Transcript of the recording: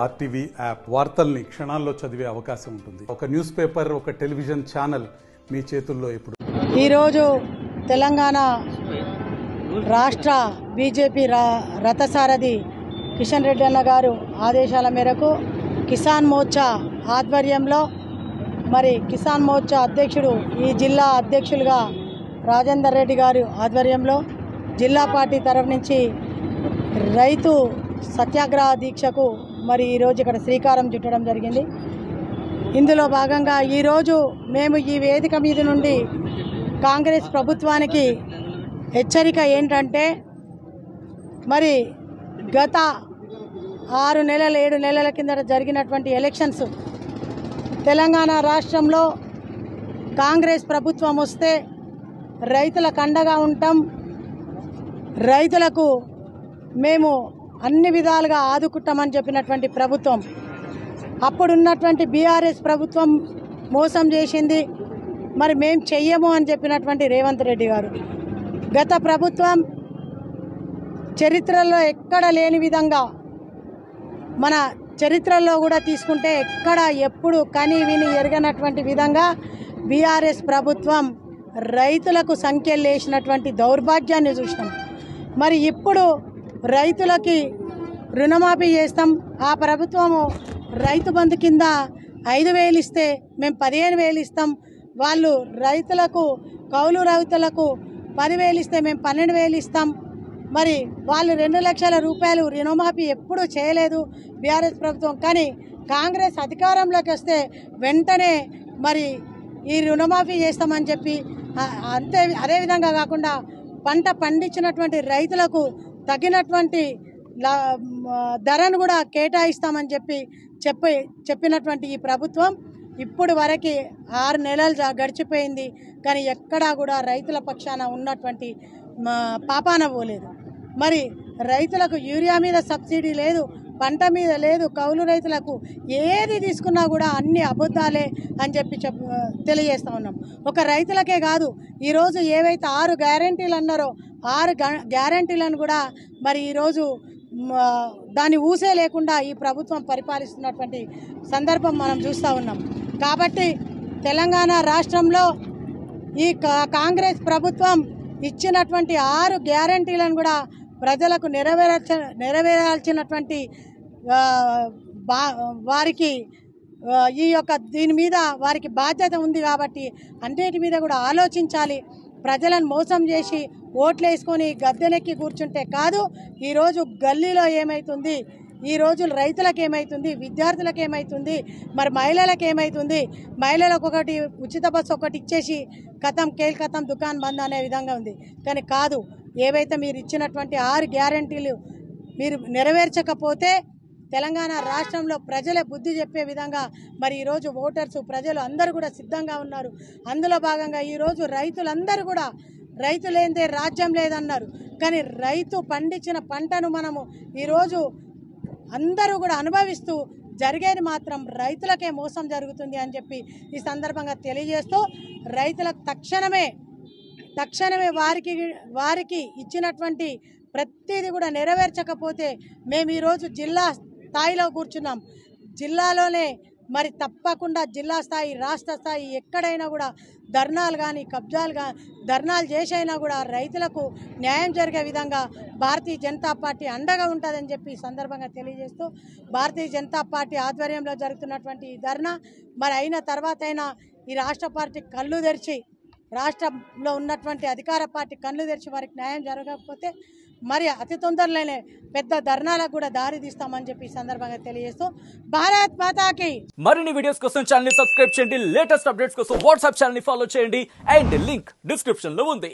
RTV app వార్తల్ని క్షణాల్లో చదివే అవకాశం ఉంటుంది. ఒక న్యూస్ పేపర్, ఒక టెలివిజన్ ఛానల్ మీ చేతుల్లో ఇప్పుడు. ఈరోజు తెలంగాణ రాష్ట్ర బీజేపీ రథసారథి కిషన్ రెడ్డి అన్న గారు ఆదేశాల మేరకు కిసాన్ మోర్చా ఆధ్వర్యంలో కిసాన్ మోర్చా అధ్యక్షుడు ఈ జిల్లా అధ్యక్షులుగా రాజేందర్ రెడ్డి గారు ఆధ్వర్యంలో జిల్లా పార్టీ తరఫు నుంచి రైతు సత్యాగ్రహ దీక్షకు ఈరోజు ఇక్కడ శ్రీకారం చుట్టడం జరిగింది. ఇందులో భాగంగా ఈరోజు మేము ఈ వేదిక మీద నుండి కాంగ్రెస్ ప్రభుత్వానికి హెచ్చరిక ఏంటంటే గత 6 నెలలు 7 నెలల కిందట జరిగినటువంటి ఎలక్షన్స్ తెలంగాణ రాష్ట్రంలో కాంగ్రెస్ ప్రభుత్వం వస్తే రైతులకు అండగా ఉంటాం, రైతులకు మేము అన్ని విధాలుగా ఆదుకుంటామని చెప్పినటువంటి ప్రభుత్వం అప్పుడున్నటువంటి బీఆర్ఎస్ ప్రభుత్వం మోసం చేసింది. మేము చెయ్యము అని చెప్పినటువంటి రేవంత్ రెడ్డి గారు గత ప్రభుత్వం చరిత్రలో ఎక్కడ లేని విధంగా మన చరిత్రలో కూడా తీసుకుంటే ఎక్కడ ఎప్పుడు కని విని ఎరగనటువంటి విధంగా బీఆర్ఎస్ ప్రభుత్వం రైతులకు సంఖ్యలు వేసినటువంటి దౌర్భాగ్యాన్ని చూసినాం. ఇప్పుడు రైతులకి రుణమాఫీ చేస్తాం, ఆ ప్రభుత్వము రైతు బంధు కింద 5,000 ఇస్తే మేము 15,000 ఇస్తాం, వాళ్ళు రైతులకు కౌలు రైతులకు 10,000 ఇస్తే మేము 12,000 ఇస్తాం. వాళ్ళు 2 లక్షల రూపాయలు రుణమాఫీ ఎప్పుడూ చేయలేదు బీఆర్ఎస్ ప్రభుత్వం. కానీ కాంగ్రెస్ అధికారంలోకి వస్తే వెంటనే ఈ రుణమాఫీ చేస్తామని చెప్పి అదేవిధంగా కాకుండా పంట పండించినటువంటి రైతులకు తగినటువంటి ధరను కూడా కేటాయిస్తామని చెప్పినటువంటి ఈ ప్రభుత్వం ఇప్పుడు వరకు 6 నెలలు గడిచిపోయింది. కానీ ఎక్కడా కూడా రైతుల పక్షాన ఉన్నటువంటి పాపాన పోలేదు. రైతులకు యూరియా మీద సబ్సిడీ లేదు, పంట మీద లేదు, కౌలు రైతులకు ఏది తీసుకున్నా కూడా అన్ని అబద్ధాలే అని చెప్పి తెలియజేస్తూ ఉన్నాం. ఒక రైతులకే కాదు, ఈరోజు ఏవైతే 6 గ్యారంటీలు అన్నారో 6 గ్యారంటీలను కూడా ఈరోజు దాని ఊసే లేకుండా ఈ ప్రభుత్వం పరిపాలిస్తున్నటువంటి సందర్భం మనం చూస్తూ ఉన్నాం. కాబట్టి తెలంగాణ రాష్ట్రంలో ఈ కాంగ్రెస్ ప్రభుత్వం ఇచ్చినటువంటి 6 గ్యారంటీలను కూడా ప్రజలకు నెరవేరాల్సినటువంటి వారికి దీని మీద వారికి బాధ్యత ఉంది. కాబట్టి అన్నిటి మీద కూడా ఆలోచించాలి. ప్రజలను మోసం చేసి ఓట్లు వేసుకొని గద్దెనెక్కి కూర్చుంటే కాదు. ఈరోజు గల్లీలో ఏమవుతుంది, ఈరోజు రైతులకు ఏమవుతుంది, విద్యార్థులకు ఏమవుతుంది, మహిళలకు ఏమవుతుంది, మహిళలకు ఒకటి ఉచిత బస్సు ఒకటి ఇచ్చేసి కేల్ కథం దుకాన్ బంద్ అనే విధంగా ఉంది. కానీ కాదు, ఏవైతే మీరు ఇచ్చినటువంటి 6 గ్యారంటీలు మీరు నెరవేర్చకపోతే తెలంగాణ రాష్ట్రంలో ప్రజలే బుద్ధి చెప్పే విధంగా ఈరోజు ఓటర్స్ ప్రజలు అందరూ కూడా సిద్ధంగా ఉన్నారు. అందులో భాగంగా ఈరోజు రైతులందరూ కూడా రైతు లేనిదే రాజ్యం లేదన్నారు. కానీ రైతు పండించిన పంటను మనము ఈరోజు అందరూ కూడా అనుభవిస్తూ జరిగేది మాత్రం రైతులకే మోసం జరుగుతుంది అని చెప్పి ఈ సందర్భంగా తెలియజేస్తూ రైతులకు తక్షణమే వారికి ఇచ్చినటువంటి ప్రతిదీ కూడా నెరవేర్చకపోతే మేము ఈరోజు జిల్లా స్థాయిలో కూర్చున్నాం. జిల్లాలోనే తప్పకుండా జిల్లా స్థాయి, రాష్ట్ర స్థాయి ఎక్కడైనా కూడా ధర్నాలు కానీ ధర్నాలు చేసైనా కూడా రైతులకు న్యాయం జరిగే విధంగా భారతీయ జనతా పార్టీ అండగా ఉంటుందని చెప్పి ఈ సందర్భంగా తెలియజేస్తూ భారతీయ జనతా పార్టీ ఆధ్వర్యంలో జరుగుతున్నటువంటి ఈ ధర్నా అయిన తర్వాతైనా ఈ రాష్ట్ర పార్టీ కళ్ళు తెరిచి, రాష్ట్రంలో ఉన్నటువంటి అధికార పార్టీ కళ్ళు తెరిచి వారికి న్యాయం జరగకపోతే అతి తొందరలోనే పెద్ద ధర్నాలకు కూడా దారి తీస్తామని చెప్పి ఈ సందర్భంగా తెలియజేస్తూ భారత్ మాతాకి. మరిన్ని వీడియోస్ కోసం ఛానల్ ని సబ్స్క్రైబ్ చేయండి, లేటెస్ట్ అప్డేట్స్ కోసం వాట్సాప్ ఛానల్ ని ఫాలో చేయండి అండ్ లింక్ డిస్క్రిప్షన్ లో ఉంది.